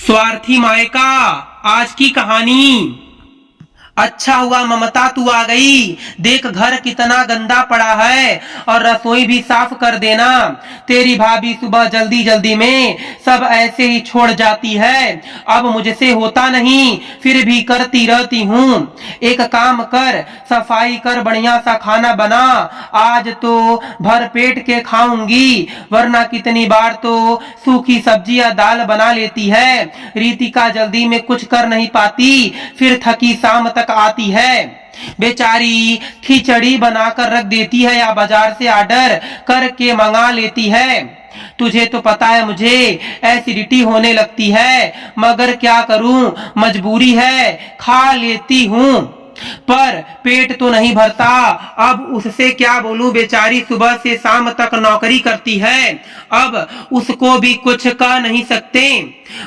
स्वार्थी मायका, आज की कहानी। अच्छा हुआ ममता तू आ गई। देख घर कितना गंदा पड़ा है और रसोई भी साफ कर देना। तेरी भाभी सुबह जल्दी जल्दी में सब ऐसे ही छोड़ जाती है। अब मुझसे होता नहीं, फिर भी करती रहती हूँ। एक काम कर, सफाई कर, बढ़िया सा खाना बना। आज तो भर पेट के खाऊंगी, वरना कितनी बार तो सूखी सब्जी या दाल बना लेती है। रीतिका जल्दी में कुछ कर नहीं पाती, फिर थकी शाम तक आती है। बेचारी खिचड़ी बनाकर रख देती है या बाजार से ऑर्डर करके मंगा लेती है। तुझे तो पता है मुझे एसिडिटी होने लगती है, मगर क्या करूं, मजबूरी है, खा लेती हूं। पर पेट तो नहीं भरता। अब उससे क्या बोलूं, बेचारी सुबह से शाम तक नौकरी करती है। अब उसको भी कुछ कह नहीं सकते,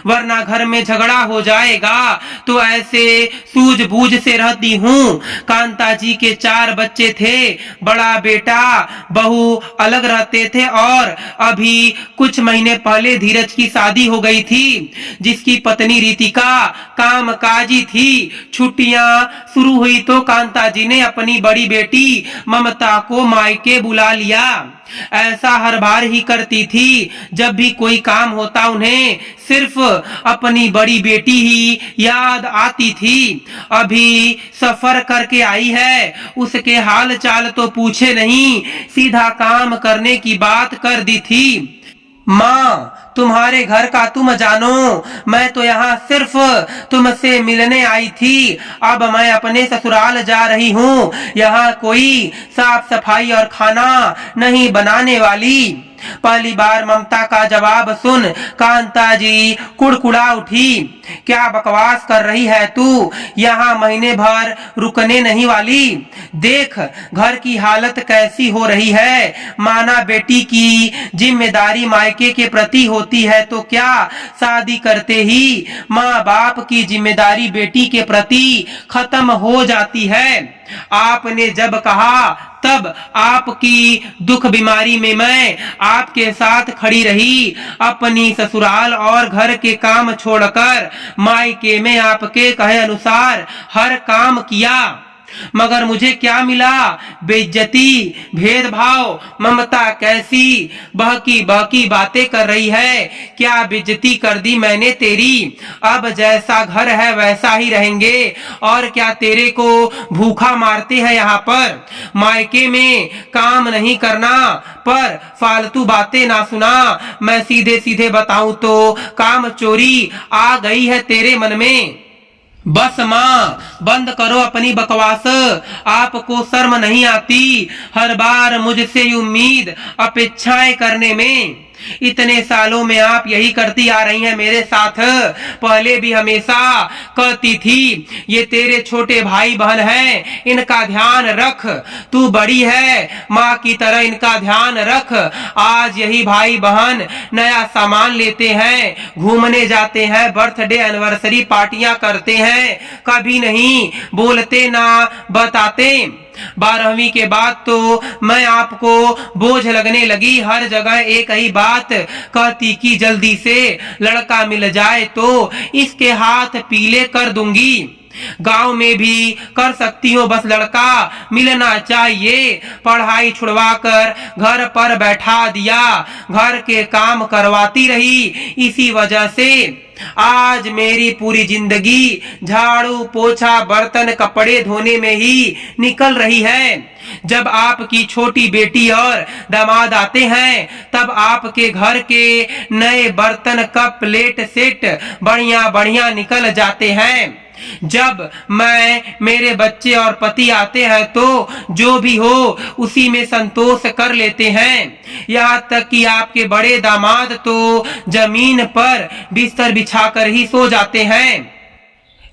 वरना घर में झगड़ा हो जाएगा। तो ऐसे सूझबूझ से रहती हूँ। कांता जी के 4 बच्चे थे, बड़ा बेटा बहू अलग रहते थे और अभी कुछ महीने पहले धीरज की शादी हो गई थी, जिसकी पत्नी रीतिका कामकाजी थी। छुट्टियां शुरू हुई तो कांता जी ने अपनी बड़ी बेटी ममता को मायके बुला लिया। ऐसा हर बार ही करती थी। जब भी कोई काम होता उन्हें सिर्फ अपनी बड़ी बेटी ही याद आती थी। अभी सफर करके आई है, उसके हाल चाल तो पूछे नहीं, सीधा काम करने की बात कर दी थी। माँ, तुम्हारे घर का तुम जानो, मैं तो यहाँ सिर्फ तुमसे मिलने आई थी। अब मैं अपने ससुराल जा रही हूँ। यहाँ कोई साफ सफाई और खाना नहीं बनाने वाली। पहली बार ममता का जवाब सुन कांता जी कुड़कुड़ा उठी। क्या बकवास कर रही है तू, यहाँ महीने भर रुकने नहीं वाली। देख घर की हालत कैसी हो रही है। माना बेटी की जिम्मेदारी मायके के प्रति होती है तो क्या शादी करते ही माँ बाप की जिम्मेदारी बेटी के प्रति खत्म हो जाती है। आपने जब कहा तब आपकी दुख बीमारी में मैं आपके साथ खड़ी रही। अपनी ससुराल और घर के काम छोड़कर मायके में आपके कहे अनुसार हर काम किया, मगर मुझे क्या मिला? बेइज्जती, भेदभाव। ममता कैसी बहकी बहकी बातें कर रही है। क्या बेइज्जती कर दी मैंने तेरी? अब जैसा घर है वैसा ही रहेंगे। और क्या तेरे को भूखा मारते हैं यहाँ पर? मायके में काम नहीं करना, पर फालतू बातें ना सुना। मैं सीधे सीधे बताऊं तो काम चोरी आ गई है तेरे मन में। बस माँ, बंद करो अपनी बकवास। आपको शर्म नहीं आती हर बार मुझसे उम्मीद अपेक्षाएं करने में? इतने सालों में आप यही करती आ रही हैं मेरे साथ। पहले भी हमेशा कहती थी ये तेरे छोटे भाई बहन हैं, इनका ध्यान रख। तू बड़ी है, माँ की तरह इनका ध्यान रख। आज यही भाई बहन नया सामान लेते हैं, घूमने जाते हैं, बर्थडे एनिवर्सरी पार्टियां करते हैं, कभी नहीं बोलते ना बताते। 12वीं के बाद तो मैं आपको बोझ लगने लगी। हर जगह एक ही बात कहती कि जल्दी से लड़का मिल जाए तो इसके हाथ पीले कर दूंगी। गांव में भी कर सकती हूँ, बस लड़का मिलना चाहिए। पढ़ाई छुड़वाकर घर पर बैठा दिया, घर के काम करवाती रही। इसी वजह से आज मेरी पूरी जिंदगी झाड़ू पोछा बर्तन कपड़े धोने में ही निकल रही है। जब आपकी छोटी बेटी और दामाद आते हैं तब आपके घर के नए बर्तन कप प्लेट सेट बढ़िया बढ़िया निकल जाते हैं। जब मैं मेरे बच्चे और पति आते हैं तो जो भी हो उसी में संतोष कर लेते हैं। यहाँ तक कि आपके बड़े दामाद तो जमीन पर बिस्तर बिछाकर ही सो जाते हैं।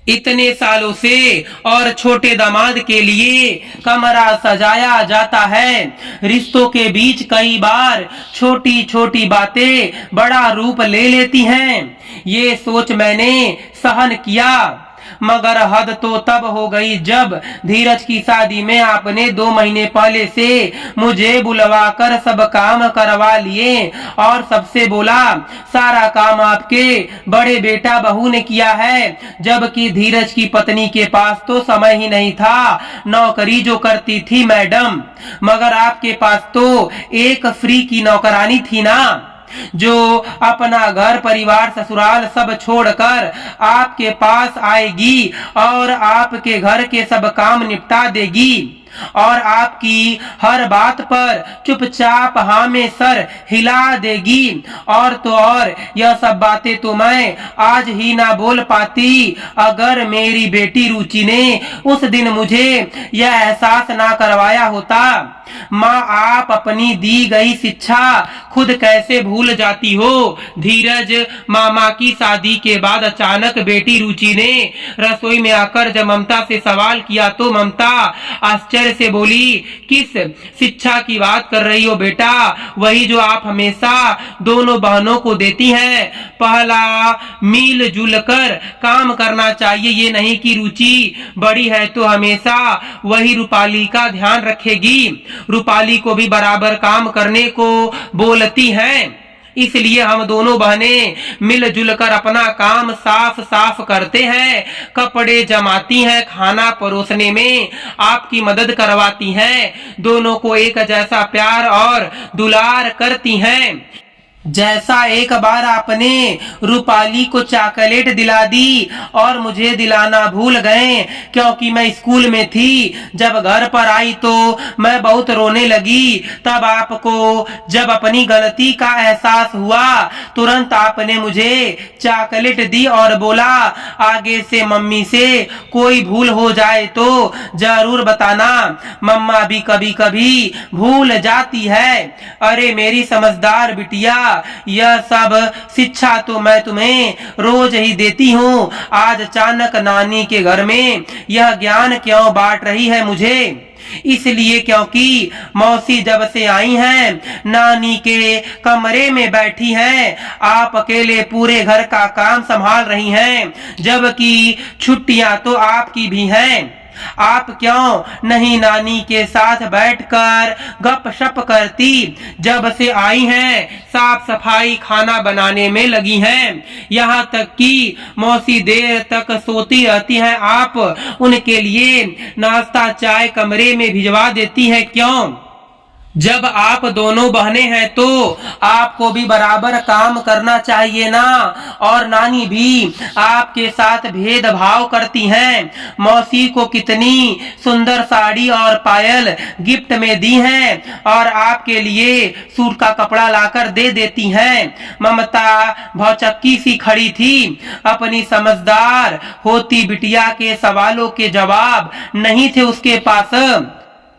इतने सालों से और छोटे दामाद के लिए कमरा सजाया जाता है। रिश्तों के बीच कई बार छोटी छोटी बातें बड़ा रूप ले लेती हैं। ये सोच मैंने सहन किया। मगर हद तो तब हो गई जब धीरज की शादी में आपने 2 महीने पहले से मुझे बुलवा कर सब काम करवा लिए और सबसे बोला सारा काम आपके बड़े बेटा बहू ने किया है, जबकि धीरज की पत्नी के पास तो समय ही नहीं था। नौकरी जो करती थी मैडम, मगर आपके पास तो एक फ्री की नौकरानी थी ना, जो अपना घर परिवार ससुराल सब छोड़कर आपके पास आएगी और आपके घर के सब काम निपटा देगी और आपकी हर बात पर चुपचाप हाँ में सर हिला देगी। और तो और यह सब बातें तो मैं आज ही ना बोल पाती अगर मेरी बेटी रुचि ने उस दिन मुझे यह एहसास ना करवाया होता। माँ, आप अपनी दी गई शिक्षा खुद कैसे भूल जाती हो। धीरज मामा की शादी के बाद अचानक बेटी रुचि ने रसोई में आकर जब ममता से सवाल किया तो ममता आश्चर्य से बोली, किस शिक्षा की बात कर रही हो बेटा? वही जो आप हमेशा दोनों बहनों को देती हैं। पहला मिलजुल कर काम करना चाहिए, ये नहीं कि रुचि बड़ी है तो हमेशा वही रूपाली का ध्यान रखेगी। रूपाली को भी बराबर काम करने को बोलती हैं, इसलिए हम दोनों बहनें मिलजुल कर अपना काम साफ साफ करते हैं, कपड़े जमाती हैं, खाना परोसने में आपकी मदद करवाती हैं, दोनों को एक जैसा प्यार और दुलार करती हैं। जैसा एक बार आपने रूपाली को चॉकलेट दिला दी और मुझे दिलाना भूल गए क्योंकि मैं स्कूल में थी। जब घर पर आई तो मैं बहुत रोने लगी। तब आपको जब अपनी गलती का एहसास हुआ तुरंत आपने मुझे चॉकलेट दी और बोला आगे से मम्मी से कोई भूल हो जाए तो जरूर बताना, मम्मा भी कभी कभी भूल जाती है। अरे मेरी समझदार बिटिया, यह सब शिक्षा तो मैं तुम्हें रोज ही देती हूँ, आज अचानक नानी के घर में यह ज्ञान क्यों बांट रही है मुझे? इसलिए क्योंकि मौसी जब से आई हैं नानी के कमरे में बैठी हैं, आप अकेले पूरे घर का काम संभाल रही हैं, जबकि छुट्टियां तो आपकी भी हैं। आप क्यों नहीं नानी के साथ बैठकर गपशप करती? जब से आई हैं साफ सफाई खाना बनाने में लगी हैं, यहाँ तक कि मौसी देर तक सोती रहती हैं, आप उनके लिए नाश्ता चाय कमरे में भिजवा देती हैं। क्यों? जब आप दोनों बहनें हैं तो आपको भी बराबर काम करना चाहिए ना। और नानी भी आपके साथ भेदभाव करती हैं। मौसी को कितनी सुंदर साड़ी और पायल गिफ्ट में दी हैं और आपके लिए सूट का कपड़ा लाकर दे देती हैं। ममता भौचक्की सी खड़ी थी, अपनी समझदार होती बिटिया के सवालों के जवाब नहीं थे उसके पास।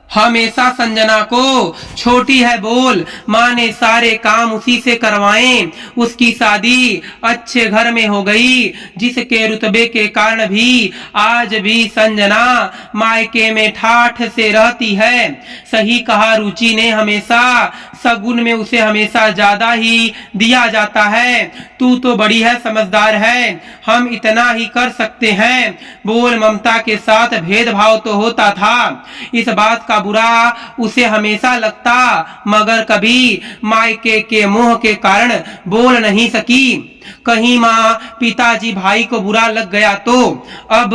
हमेशा संजना को छोटी है बोल, माँ ने सारे काम उसी से करवाएं। उसकी शादी अच्छे घर में हो गई, जिसके रुतबे के कारण भी आज भी संजना मायके में ठाठ से रहती है। सही कहा रुचि ने, हमेशा सगुन में उसे हमेशा ज्यादा ही दिया जाता है। तू तो बड़ी है, समझदार है, हम इतना ही कर सकते हैं। बोल, ममता के साथ भेदभाव तो होता था, इस बात का बुरा उसे हमेशा लगता, मगर कभी मायके के मुंह के कारण बोल नहीं सकी। कहीं माँ पिताजी भाई को बुरा लग गया तो अब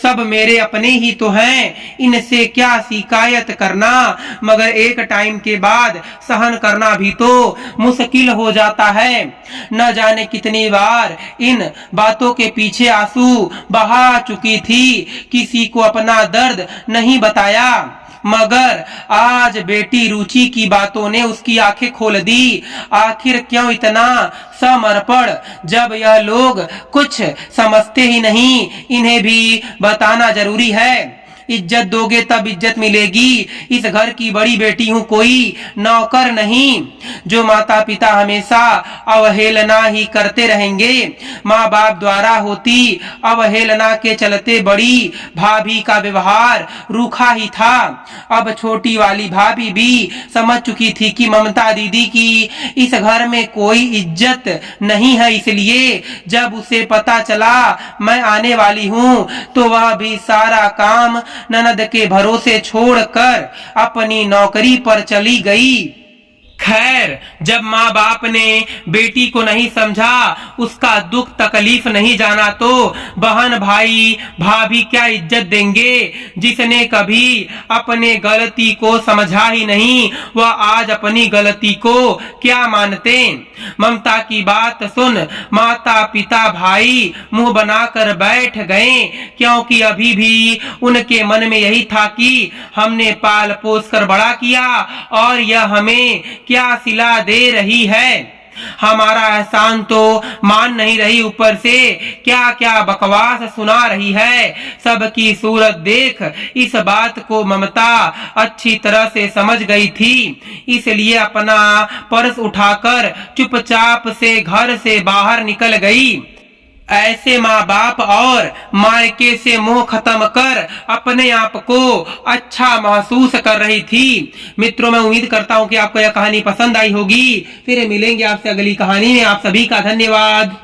सब मेरे अपने ही तो हैं, इनसे क्या शिकायत करना। मगर एक टाइम के बाद सहन करना भी तो मुश्किल हो जाता है। न जाने कितनी बार इन बातों के पीछे आंसू बहा चुकी थी, किसी को अपना दर्द नहीं बताया, मगर आज बेटी रुचि की बातों ने उसकी आंखें खोल दी। आखिर क्यों इतना समर्पण, जब यह लोग कुछ समझते ही नहीं, इन्हें भी बताना जरूरी है। इज्जत दोगे तब इज्जत मिलेगी। इस घर की बड़ी बेटी हूँ, कोई नौकर नहीं। जो माता पिता हमेशा अवहेलना ही करते रहेंगे। माँ बाप द्वारा होती अवहेलना के चलते बड़ी भाभी का व्यवहार रूखा ही था। अब छोटी वाली भाभी भी समझ चुकी थी कि ममता दीदी की इस घर में कोई इज्जत नहीं है, इसलिए जब उसे पता चला मैं आने वाली हूँ तो वह भी सारा काम ननद के भरोसे छोड़कर अपनी नौकरी पर चली गई। खैर, जब माँ बाप ने बेटी को नहीं समझा, उसका दुख तकलीफ नहीं जाना, तो बहन भाई भाभी क्या इज्जत देंगे। जिसने कभी अपने गलती को समझा ही नहीं, वह आज अपनी गलती को क्या मानते। ममता की बात सुन माता पिता भाई मुंह बनाकर बैठ गए, क्योंकि अभी भी उनके मन में यही था कि हमने पाल पोस कर बड़ा किया और यह हमें क्या सिला दे रही है। हमारा एहसान तो मान नहीं रही, ऊपर से क्या क्या बकवास सुना रही है। सबकी सूरत देख इस बात को ममता अच्छी तरह से समझ गई थी, इसलिए अपना पर्स उठाकर चुपचाप से घर से बाहर निकल गई। ऐसे माँ बाप और मायके से मोह खत्म कर अपने आप को अच्छा महसूस कर रही थी। मित्रों, मैं उम्मीद करता हूँ कि आपको यह कहानी पसंद आई होगी। फिर मिलेंगे आपसे अगली कहानी में। आप सभी का धन्यवाद।